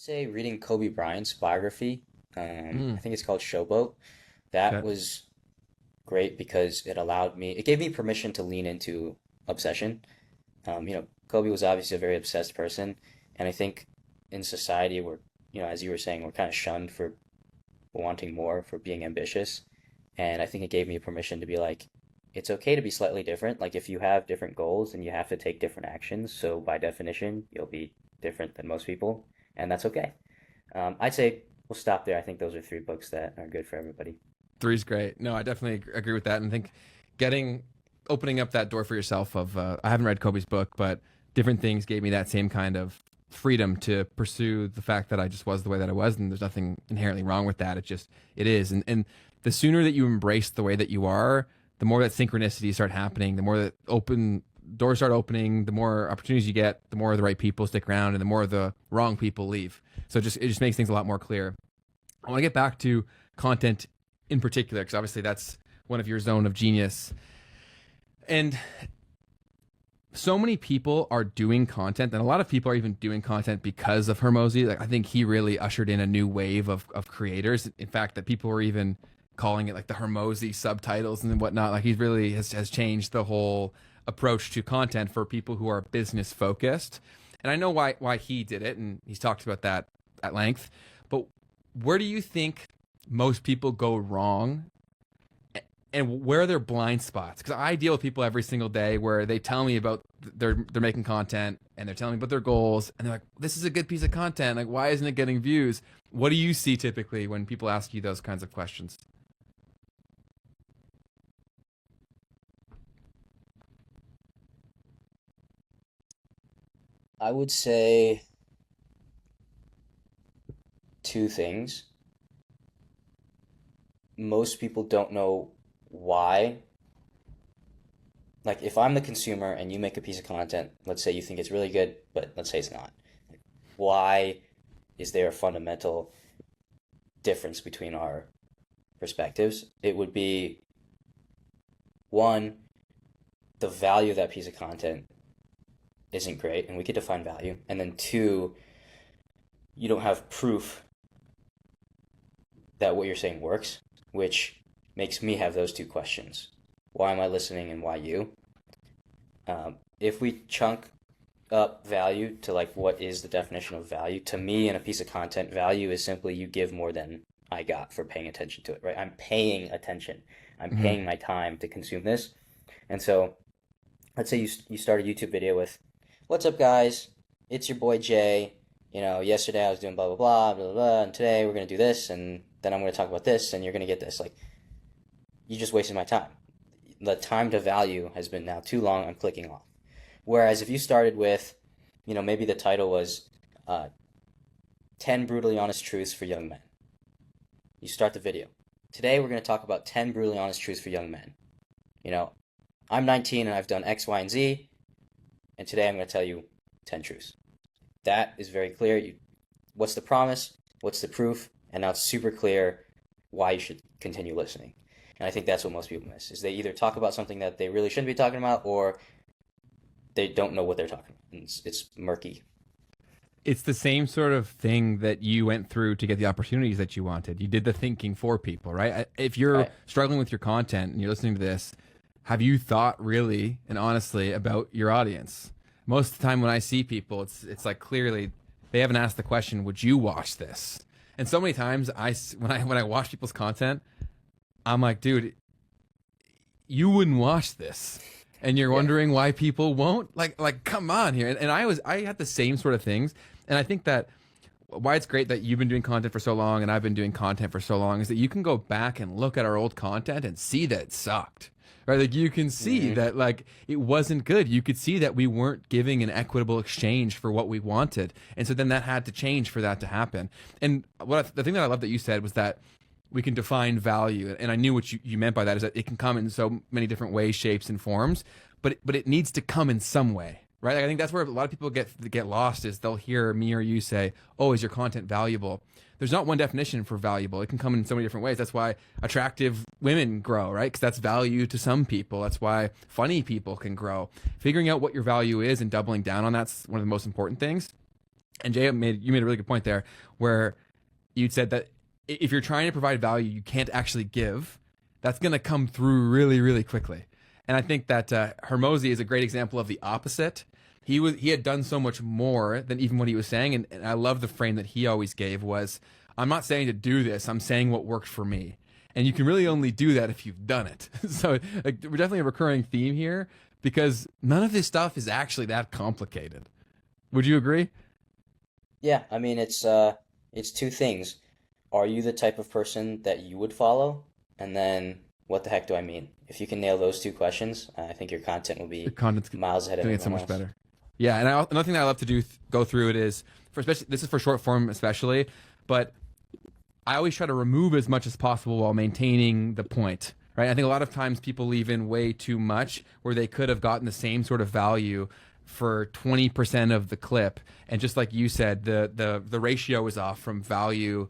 say reading Kobe Bryant's biography. I Mm, think it's called Showboat. That okay. was great because it gave me permission to lean into obsession. Kobe was obviously a very obsessed person, and I think in society as you were saying, we're kind of shunned for wanting more, for being ambitious. And I think it gave me permission to be like, it's okay to be slightly different. Like if you have different goals and you have to take different actions, so by definition, you'll be different than most people, and that's okay. I'd say we'll stop there. I think those are three books that are good for everybody. Three's great. No, I definitely agree with that, and think getting opening up that door for yourself of I haven't read Kobe's book, but different things gave me that same kind of freedom to pursue the fact that I just was the way that I was, and there's nothing inherently wrong with that. It is, and the sooner that you embrace the way that you are, the more that synchronicities start happening, the more that open doors start opening, the more opportunities you get, the more the right people stick around, and the more the wrong people leave. So it just makes things a lot more clear. I want to get back to content in particular, because obviously that's one of your zone of genius. And so many people are doing content, and a lot of people are even doing content because of Hermosi. Like I think he really ushered in a new wave of creators. In fact, that people were even calling it like the Hermosi subtitles and whatnot. Like he really has changed the whole approach to content for people who are business focused. And I know why he did it, and he's talked about that at length. But where do you think most people go wrong, and where are their blind spots? Because I deal with people every single day where they tell me about they're making content, and they're telling me about their goals, and they're like, "This is a good piece of content. Like, why isn't it getting views?" What do you see typically when people ask you those kinds of questions? I would say two things. Most people don't know why. Like, if I'm the consumer and you make a piece of content, let's say you think it's really good, but let's say it's not. Why is there a fundamental difference between our perspectives? It would be one, the value of that piece of content isn't great, and we could define value. And then two, you don't have proof that what you're saying works, which makes me have those two questions. Why am I listening and why you? If we chunk up value to like what is the definition of value, to me in a piece of content, value is simply you give more than I got for paying attention to it, right? I'm paying attention. I'm Mm-hmm. paying my time to consume this. And so let's say you start a YouTube video with, "What's up, guys? It's your boy Jay. Yesterday I was doing blah, blah, blah, blah, blah, and today we're going to do this, and then I'm going to talk about this, and you're going to get this." Like, you just wasted my time. The time to value has been now too long. I'm clicking off. Whereas if you started with, maybe the title was 10 brutally honest truths for young men. You start the video. Today we're going to talk about 10 brutally honest truths for young men. You know, I'm 19 and I've done X, Y, and Z, and today I'm going to tell you 10 truths. That is very clear. What's the promise? What's the proof? And now it's super clear why you should continue listening. And I think that's what most people miss, is they either talk about something that they really shouldn't be talking about, or they don't know what they're talking about. It's murky. It's the same sort of thing that you went through to get the opportunities that you wanted. You did the thinking for people, right? If you're Right. struggling with your content and you're listening to this, have you thought really and honestly about your audience? Most of the time when I see people, it's like clearly they haven't asked the question, "Would you watch this?" And so many times when I watch people's content, I'm like, dude, you wouldn't watch this, and you're Yeah. wondering why people won't. Like come on here. And I had the same sort of things, and I think that why it's great that you've been doing content for so long and I've been doing content for so long is that you can go back and look at our old content and see that it sucked. Right? Like you can see Hmm. that like it wasn't good. You could see that we weren't giving an equitable exchange for what we wanted. And so then that had to change for that to happen. And the thing that I love that you said was that we can define value. And I knew what you meant by that is that it can come in so many different ways, shapes, and forms, but it needs to come in some way. Right? Like I think that's where a lot of people get lost is they'll hear me or you say, "Oh, is your content valuable?" There's not one definition for valuable. It can come in so many different ways. That's why attractive women grow, right? Because that's value to some people. That's why funny people can grow. Figuring out what your value is and doubling down on that's one of the most important things. And Jay you made a really good point there, where you'd said that if you're trying to provide value, you can't actually give. That's going to come through really, really quickly. And I think that Hormozi is a great example of the opposite. He had done so much more than even what he was saying, and I love the frame that he always gave was, I'm not saying to do this, I'm saying what worked for me. And you can really only do that if you've done it. So like, we're definitely a recurring theme here because none of this stuff is actually that complicated. Would you agree? Yeah, I mean it's two things. Are you the type of person that you would follow? And then what the heck do I mean? If you can nail those two questions, I think your content will The be content's miles ahead of doing it so everyone much else. better. Yeah, and another thing that I love to do go through it is for especially this is for short form especially, but I always try to remove as much as possible while maintaining the point. Right? I think a lot of times people leave in way too much where they could have gotten the same sort of value for 20% of the clip, and just like you said, the ratio is off from value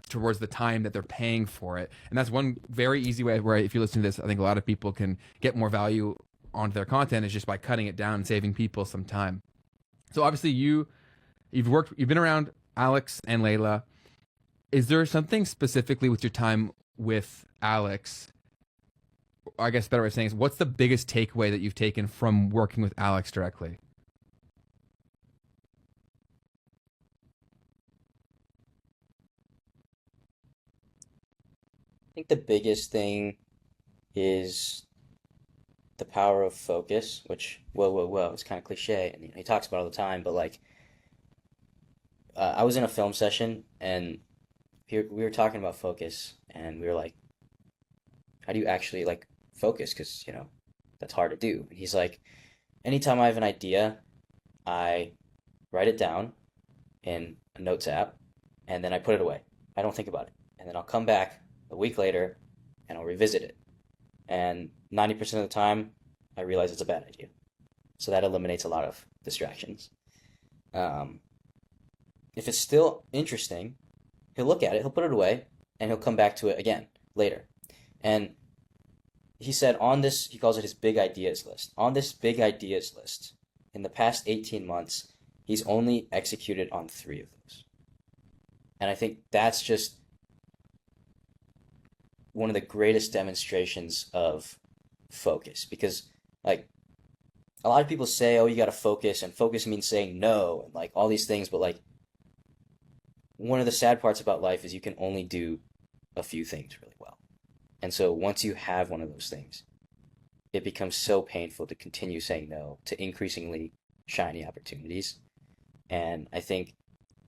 towards the time that they're paying for it. And that's one very easy way where if you listen to this, I think a lot of people can get more value onto their content is just by cutting it down and saving people some time. So obviously you've been around Alex and Layla. Is there something specifically with your time with Alex? Or I guess a better way of saying is what's the biggest takeaway that you've taken from working with Alex directly? I think the biggest thing is the power of focus, which whoa, it's kind of cliche, and he talks about it all the time. But like, I was in a film session, and we were talking about focus, and we were like, how do you actually like focus? Because that's hard to do. And he's like, anytime I have an idea, I write it down in a notes app, and then I put it away. I don't think about it, and then I'll come back a week later, and I'll revisit it. And 90% of the time, I realize it's a bad idea. So that eliminates a lot of distractions. Um, if it's still interesting, he'll look at it, he'll put it away, and he'll come back to it again later. And he said on this, he calls it his big ideas list. On this big ideas list, in the past 18 months, he's only executed on three of those. And I think that's just one of the greatest demonstrations of focus because like a lot of people say, oh, you got to focus, and focus means saying no and like all these things, but like one of the sad parts about life is you can only do a few things really well. And so once you have one of those things, it becomes so painful to continue saying no to increasingly shiny opportunities. And I think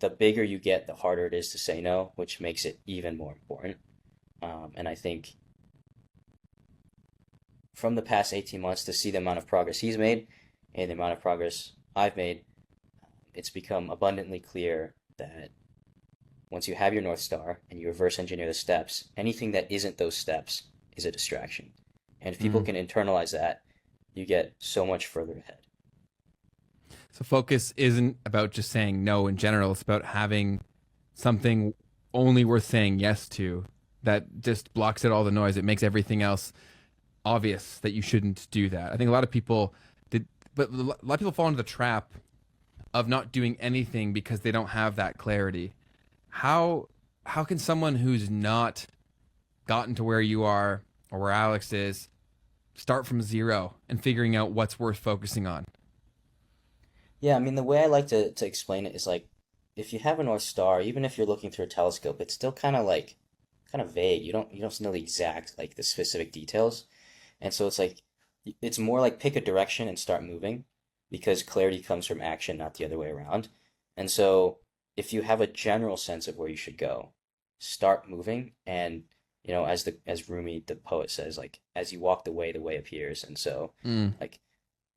the bigger you get, the harder it is to say no, which makes it even more important. And I think from the past 18 months to see the amount of progress he's made and the amount of progress I've made, it's become abundantly clear that once you have your North Star and you reverse engineer the steps, anything that isn't those steps is a distraction. And if people Mm. can internalize that, you get so much further ahead. So focus isn't about just saying no in general. It's about having something only worth saying yes to that just blocks out all the noise. It makes everything else obvious that you shouldn't do that. I think a lot of people but a lot of people fall into the trap of not doing anything because they don't have that clarity. How can someone who's not gotten to where you are or where Alex is start from zero and figuring out what's worth focusing on? Yeah, I mean, the way I like to explain it is like if you have a North Star, even if you're looking through a telescope, it's still kind of vague. You don't know the exact like the specific details. And so it's like it's more like pick a direction and start moving because clarity comes from action, not the other way around. And so if you have a general sense of where you should go, start moving and as Rumi the poet says, like as you walk the way appears. And so Mm, like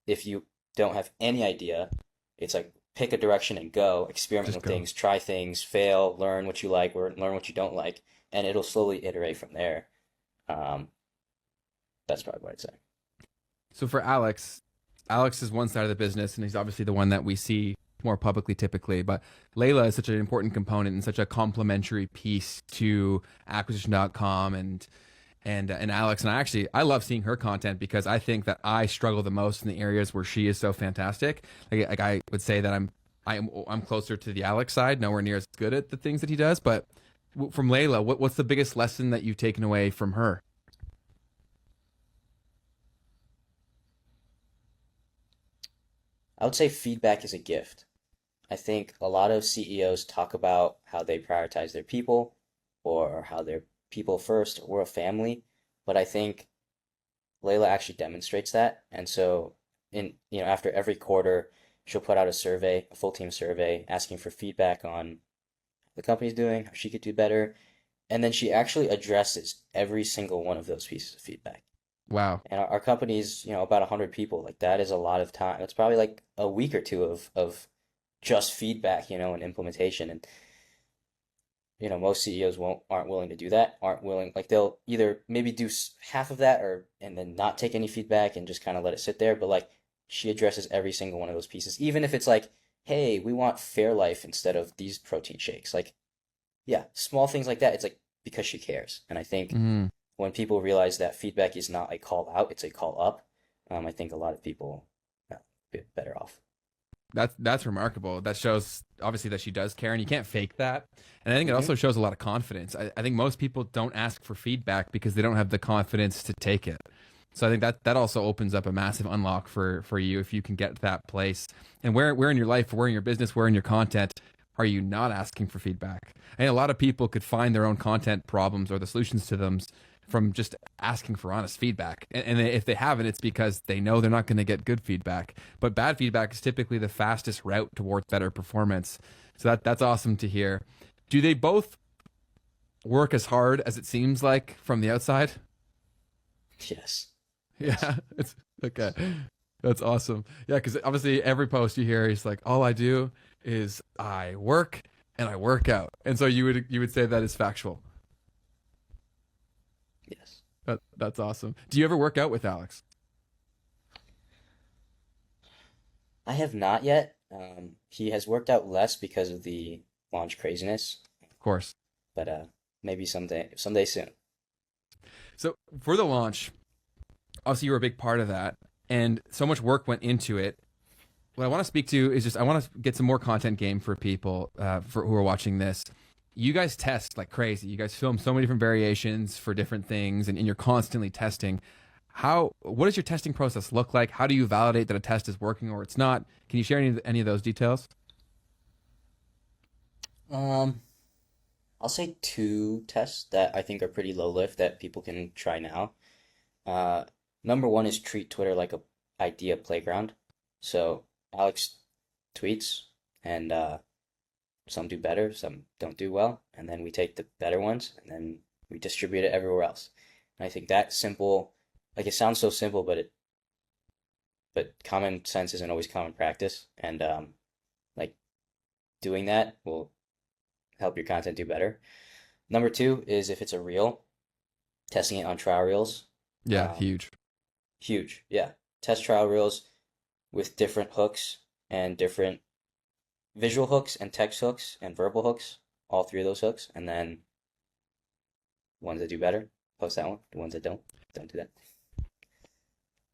if you don't have any idea, it's like pick a direction and go, experiment just with go. things, try things, fail, learn what you like, or learn what you don't like, and it'll slowly iterate from there. Um, that's probably what I'd say. So for Alex, Alex is one side of the business, and he's obviously the one that we see more publicly typically. But Layla is such an important component and such a complementary piece to acquisition.com and Alex. And I love seeing her content because I think that I struggle the most in the areas where she is so fantastic. Like I would say that I'm closer to the Alex side, nowhere near as good at the things that he does. But from Layla, what's the biggest lesson that you've taken away from her? I would say feedback is a gift. I think a lot of CEOs talk about how they prioritize their people or how they're people first or a family, but I think Layla actually demonstrates that. And so after every quarter, she'll put out a survey, a full team survey, asking for feedback on the company's doing, how she could do better. And then she actually addresses every single one of those pieces of feedback. Wow. And our company's, about 100 people. Like that is a lot of time. It's probably like a week or two of just feedback, and implementation. And most CEOs aren't willing to do that. Aren't willing, like they'll either maybe do half of that or and then not take any feedback and just kind of let it sit there. But like she addresses every single one of those pieces, even if it's like, hey, we want Fairlife instead of these protein shakes. Like, yeah, small things like that. It's like because she cares. And I think Hmm. when people realize that feedback is not a call out, it's a call up, I think a lot of people get better off. That's remarkable. That shows obviously that she does care, and you can't fake that. And I think it Hmm. also shows a lot of confidence. I think most people don't ask for feedback because they don't have the confidence to take it. So I think that also opens up a massive unlock for you if you can get to that place. And where in your life, where in your business, where in your content are you not asking for feedback? I think a lot of people could find their own content problems or the solutions to them from just asking for honest feedback. And if they haven't, it's because they know they're not going to get good feedback. But bad feedback is typically the fastest route towards better performance. So that's awesome to hear. Do they both work as hard as it seems like from the outside? Yes. Yes. Yeah, it's okay. That's awesome. Yeah, because obviously every post you hear, he's like, all I do is I work and I work out. And so you would say that is factual. Yes. That's awesome. Do you ever work out with Alex? I have not yet. He has worked out less because of the launch craziness, Of course. but maybe someday soon. So for the launch, obviously you were a big part of that, and so much work went into it. What I want to speak to is just I want to get some more content game for people for who are watching this. You guys test like crazy. You guys film so many different variations for different things, and you're constantly testing. What does your testing process look like? How do you validate that a test is working or it's not? Can you share any of those details? Um, I'll say two tests that I think are pretty low lift that people can try now. Uh, Number one is treat Twitter like a idea playground. So Alex tweets, and some do better, some don't do well, and then we take the better ones and then we distribute it everywhere else. And I think that simple, like it sounds so simple, but common sense isn't always common practice, and like doing that will help your content do better. Number two is if it's a reel, testing it on trial reels. Yeah, Um, huge. Huge, yeah. Test trial reels with different hooks and different visual hooks and text hooks and verbal hooks, all three of those hooks, and then ones that do better, post that one. The ones that don't do that.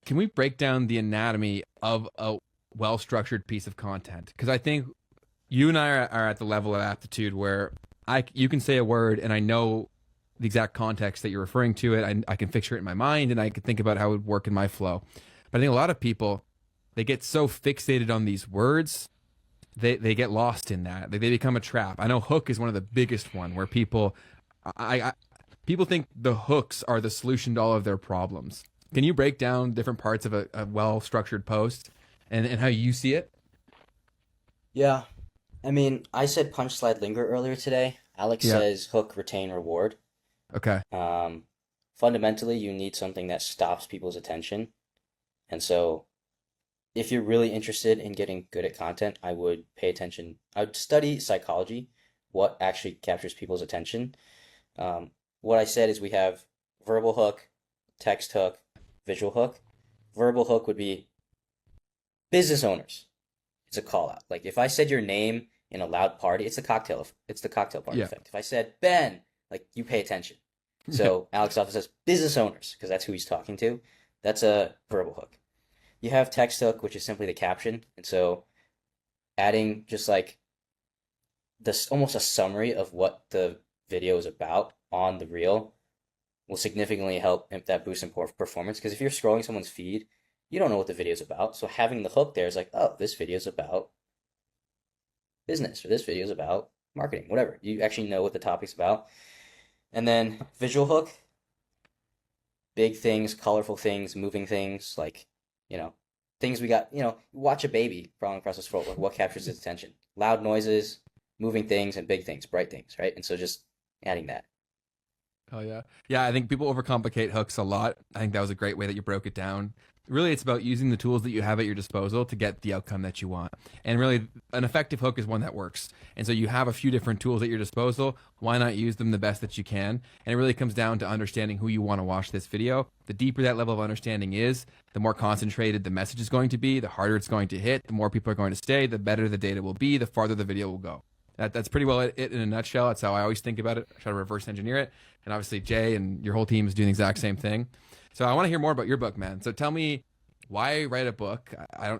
Can we break down the anatomy of a well-structured piece of content? Because I think you and I are at the level of aptitude where you can say a word and I know the exact context that you're referring to it. I can picture it in my mind and I can think about how it would work in my flow. But I think a lot of people, they get so fixated on these words, they get lost in that. They become a trap. I know hook is one of the biggest one where people think the hooks are the solution to all of their problems. Can you break down different parts of a well-structured post and how you see it? Yeah. I mean, I said punch, slide, linger earlier today. Alex Yeah. says hook, retain, reward. Okay. Um, Fundamentally, you need something that stops people's attention. And so, if you're really interested in getting good at content, I would pay attention. I would study psychology, what actually captures people's attention. What I said is we have verbal hook, text hook, visual hook. Verbal hook would be business owners. It's a call out. Like if I said your name in a loud party, it's the cocktail party Yeah. effect. If I said Ben, like you pay attention. So Alex often says business owners because that's who he's talking to. That's a verbal hook. You have text hook, which is simply the caption, and so adding just like this almost a summary of what the video is about on the reel will significantly help that boost in performance. Because if you're scrolling someone's feed, you don't know what the video is about. So having the hook there is like, oh, this video is about business, or this video is about marketing, whatever. You actually know what the topic's about. And then visual hook, big things, colorful things, moving things, like, you know, things we got, watch a baby crawling across the floor. Like, what captures its attention? Loud noises, moving things, and big things, bright things, right? And so just adding that. Oh yeah. Yeah, I think people overcomplicate hooks a lot. I think that was a great way that you broke it down. Really, it's about using the tools that you have at your disposal to get the outcome that you want. And really, an effective hook is one that works. And so you have a few different tools at your disposal. Why not use them the best that you can? And it really comes down to understanding who you want to watch this video. The deeper that level of understanding is, the more concentrated the message is going to be, the harder it's going to hit, the more people are going to stay, the better the data will be, the farther the video will go. That's pretty well it in a nutshell. That's how I always think about it. I try to reverse engineer it. And obviously, Jay and your whole team is doing the exact same thing. So I want to hear more about your book, man. So tell me, why write a book?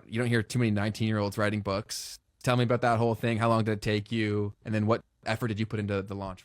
You don't hear too many 19-year-olds writing books. Tell me about that whole thing. How long did it take you? And then what effort did you put into the launch for that?